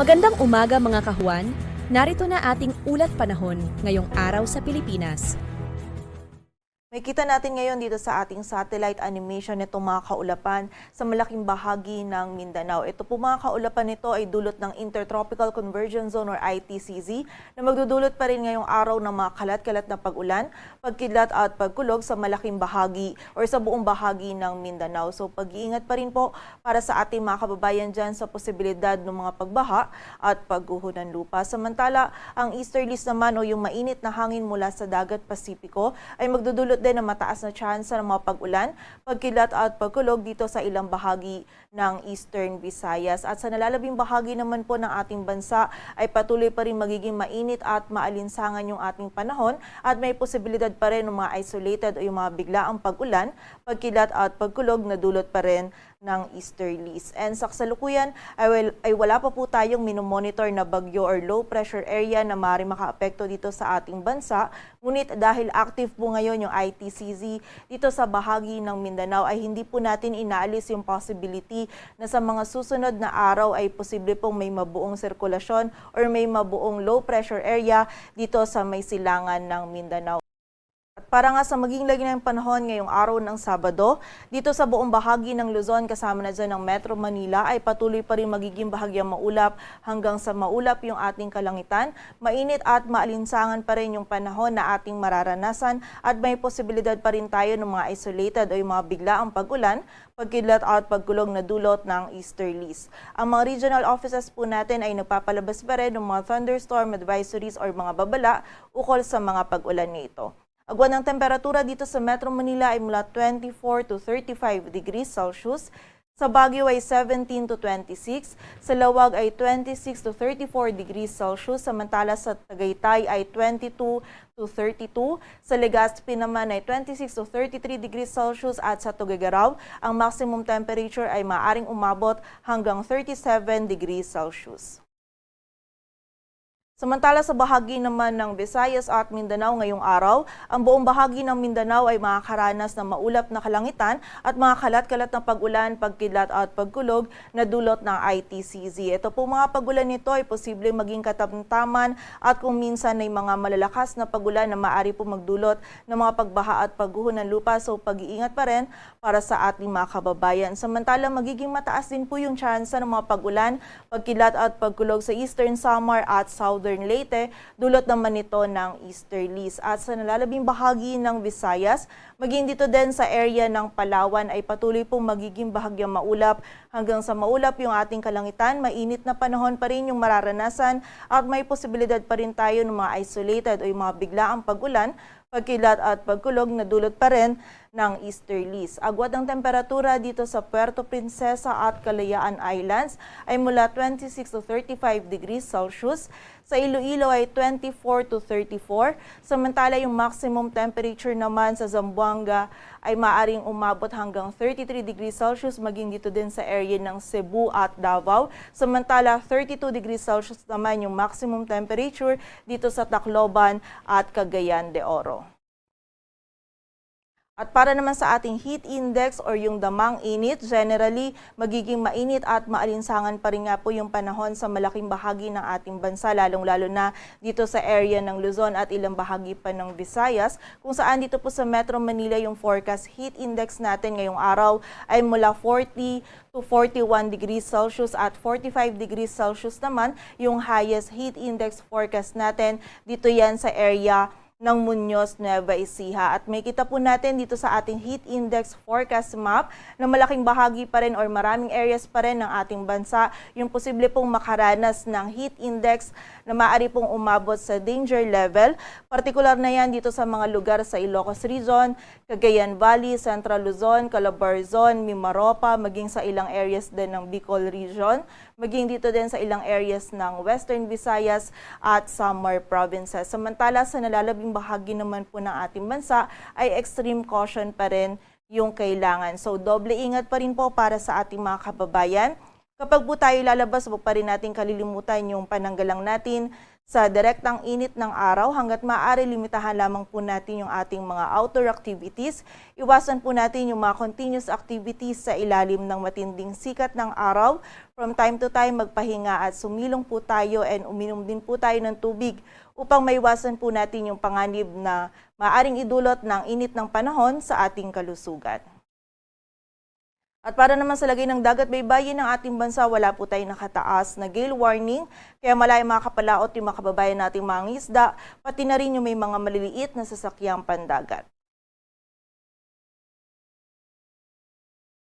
Magandang umaga mga kahuan, narito na ating ulat panahon ngayong araw sa Pilipinas. May kita natin ngayon dito sa ating satellite animation nitong mga kaulapan sa malaking bahagi ng Mindanao. Ito po mga kaulapan nito ay dulot ng Intertropical Convergence Zone or ITCZ na magdudulot pa rin ngayong araw ng mga kalat-kalat na pag-ulan, pagkidlat at pagkulog sa malaking bahagi or sa buong bahagi ng Mindanao. So pag-iingat pa rin po para sa ating mga kababayan dyan sa posibilidad ng mga pagbaha at pagguho ng lupa. Samantala, ang easterlies naman o yung mainit na hangin mula sa dagat Pasipiko ay magdudulot din ng mataas na tsansa ng mga pag-ulan, pagkilat at pagkulog dito sa ilang bahagi ng Eastern Visayas. At sa nalalabing bahagi naman po ng ating bansa ay patuloy pa rin magiging mainit at maalinsangan yung ating panahon at may posibilidad pa rin ng mga isolated o yung mga biglaang pag-ulan, pagkilat at pagkulog na dulot pa rin ng easterlies. And sa kasalukuyan ay wala pa po tayong minomonitor na bagyo or low pressure area na maaaring makaapekto dito sa ating bansa. Ngunit dahil active po ngayon yung ITCZ dito sa bahagi ng Mindanao ay hindi po natin inaalis yung possibility na sa mga susunod na araw ay posible pong may mabuong sirkulasyon or may mabuong low pressure area dito sa may silangan ng Mindanao. At para nga sa maging lagi ng panahon ngayong araw ng Sabado, dito sa buong bahagi ng Luzon kasama na dyan ng Metro Manila ay patuloy pa rin magiging bahagyang maulap hanggang sa maulap yung ating kalangitan. Mainit at maalinsangan pa rin yung panahon na ating mararanasan at may posibilidad pa rin tayo ng mga isolated o yung mga biglaang pag-ulan, pagkidlat at pagkulog na dulot ng easterlies. Ang mga regional offices po natin ay nagpapalabas pa rin ng mga thunderstorm advisories o mga babala ukol sa mga pag-ulan nito. Agwan ng temperatura dito sa Metro Manila ay mula 24 to 35 degrees Celsius. Sa Baguio ay 17 to 26. Sa Lawag ay 26 to 34 degrees Celsius. Samantala sa Tagaytay ay 22 to 32. Sa Legazpi naman ay 26 to 33 degrees Celsius. At sa Tuguegarao, ang maximum temperature ay maaaring umabot hanggang 37 degrees Celsius. Samantala sa bahagi naman ng Visayas at Mindanao ngayong araw, ang buong bahagi ng Mindanao ay makakaranas ng maulap na kalangitan at mga kalat-kalat na pag-ulan, pagkidlat at pagkulog na dulot ng ITCZ. Ito po mga pag-ulan nito ay posibleng maging katamtaman at kung minsan ay mga malalakas na pag-ulan na maaari po magdulot ng mga pagbaha at pagguho ng lupa. So pag-iingat pa rin para sa ating mga kababayan. Samantala magiging mataas din po yung tsansa ng mga pag-ulan, pagkidlat at pagkulog sa Eastern Samar at Southern Leyte, dulot naman ito ng easterlies. At sa nalalabing bahagi ng Visayas, maging dito din sa area ng Palawan ay patuloy pong magiging bahagyang maulap hanggang sa maulap yung ating kalangitan. Mainit na panahon pa rin yung mararanasan at may posibilidad pa rin tayo ng mga isolated o yung mga biglaang pag-ulan, pagkilat at pagkulog na dulot pa rin ng easterlies. Agwat ng temperatura dito sa Puerto Princesa at Kalayaan Islands ay mula 26 to 35 degrees Celsius. Sa Iloilo ay 24 to 34. Samantala yung maximum temperature naman sa Zamboanga ay maaring umabot hanggang 33 degrees Celsius maging dito din sa area ng Cebu at Davao. Samantala 32 degrees Celsius naman yung maximum temperature dito sa Tacloban at Cagayan de Oro. At para naman sa ating heat index or yung damang init, generally magiging mainit at maalinsangan pa rin nga po yung panahon sa malaking bahagi ng ating bansa, lalong-lalo na dito sa area ng Luzon at ilang bahagi pa ng Visayas, kung saan dito po sa Metro Manila yung forecast heat index natin ngayong araw ay mula 40 to 41 degrees Celsius at 45 degrees Celsius naman yung highest heat index forecast natin. Dito yan sa area ng Muñoz, Nueva Ecija. At may kita po natin dito sa ating heat index forecast map na malaking bahagi pa rin or maraming areas pa rin ng ating bansa yung posible pong makaranas ng heat index na maaari pong umabot sa danger level. Partikular na yan dito sa mga lugar sa Ilocos Region, Cagayan Valley, Central Luzon, Calabarzon, Mimaropa, maging sa ilang areas din ng Bicol Region, maging dito din sa ilang areas ng Western Visayas at Samar Provinces. Samantala sa nalalabing bahagi naman po ng ating bansa ay extreme caution pa rin yung kailangan. So doble ingat pa rin po para sa ating mga kababayan. Kapag po tayo lalabas, huwag pa rin natin kalilimutan yung pananggalang natin Sa direktang init ng araw, hanggat maaari limitahan lamang po natin yung ating mga outdoor activities. Iwasan po natin yung mga continuous activities sa ilalim ng matinding sikat ng araw. From time to time, magpahinga at sumilong po tayo and uminom din po tayo ng tubig upang maiwasan po natin yung panganib na maaring idulot ng init ng panahon sa ating kalusugan. At para naman sa lagay ng dagat baybayin ng ating bansa, wala po tayong nakataas na gale warning. Kaya malay makakapalaot yung mga kababayan nating mga isda, pati na rin yung may mga maliliit na sasakyang pandagat.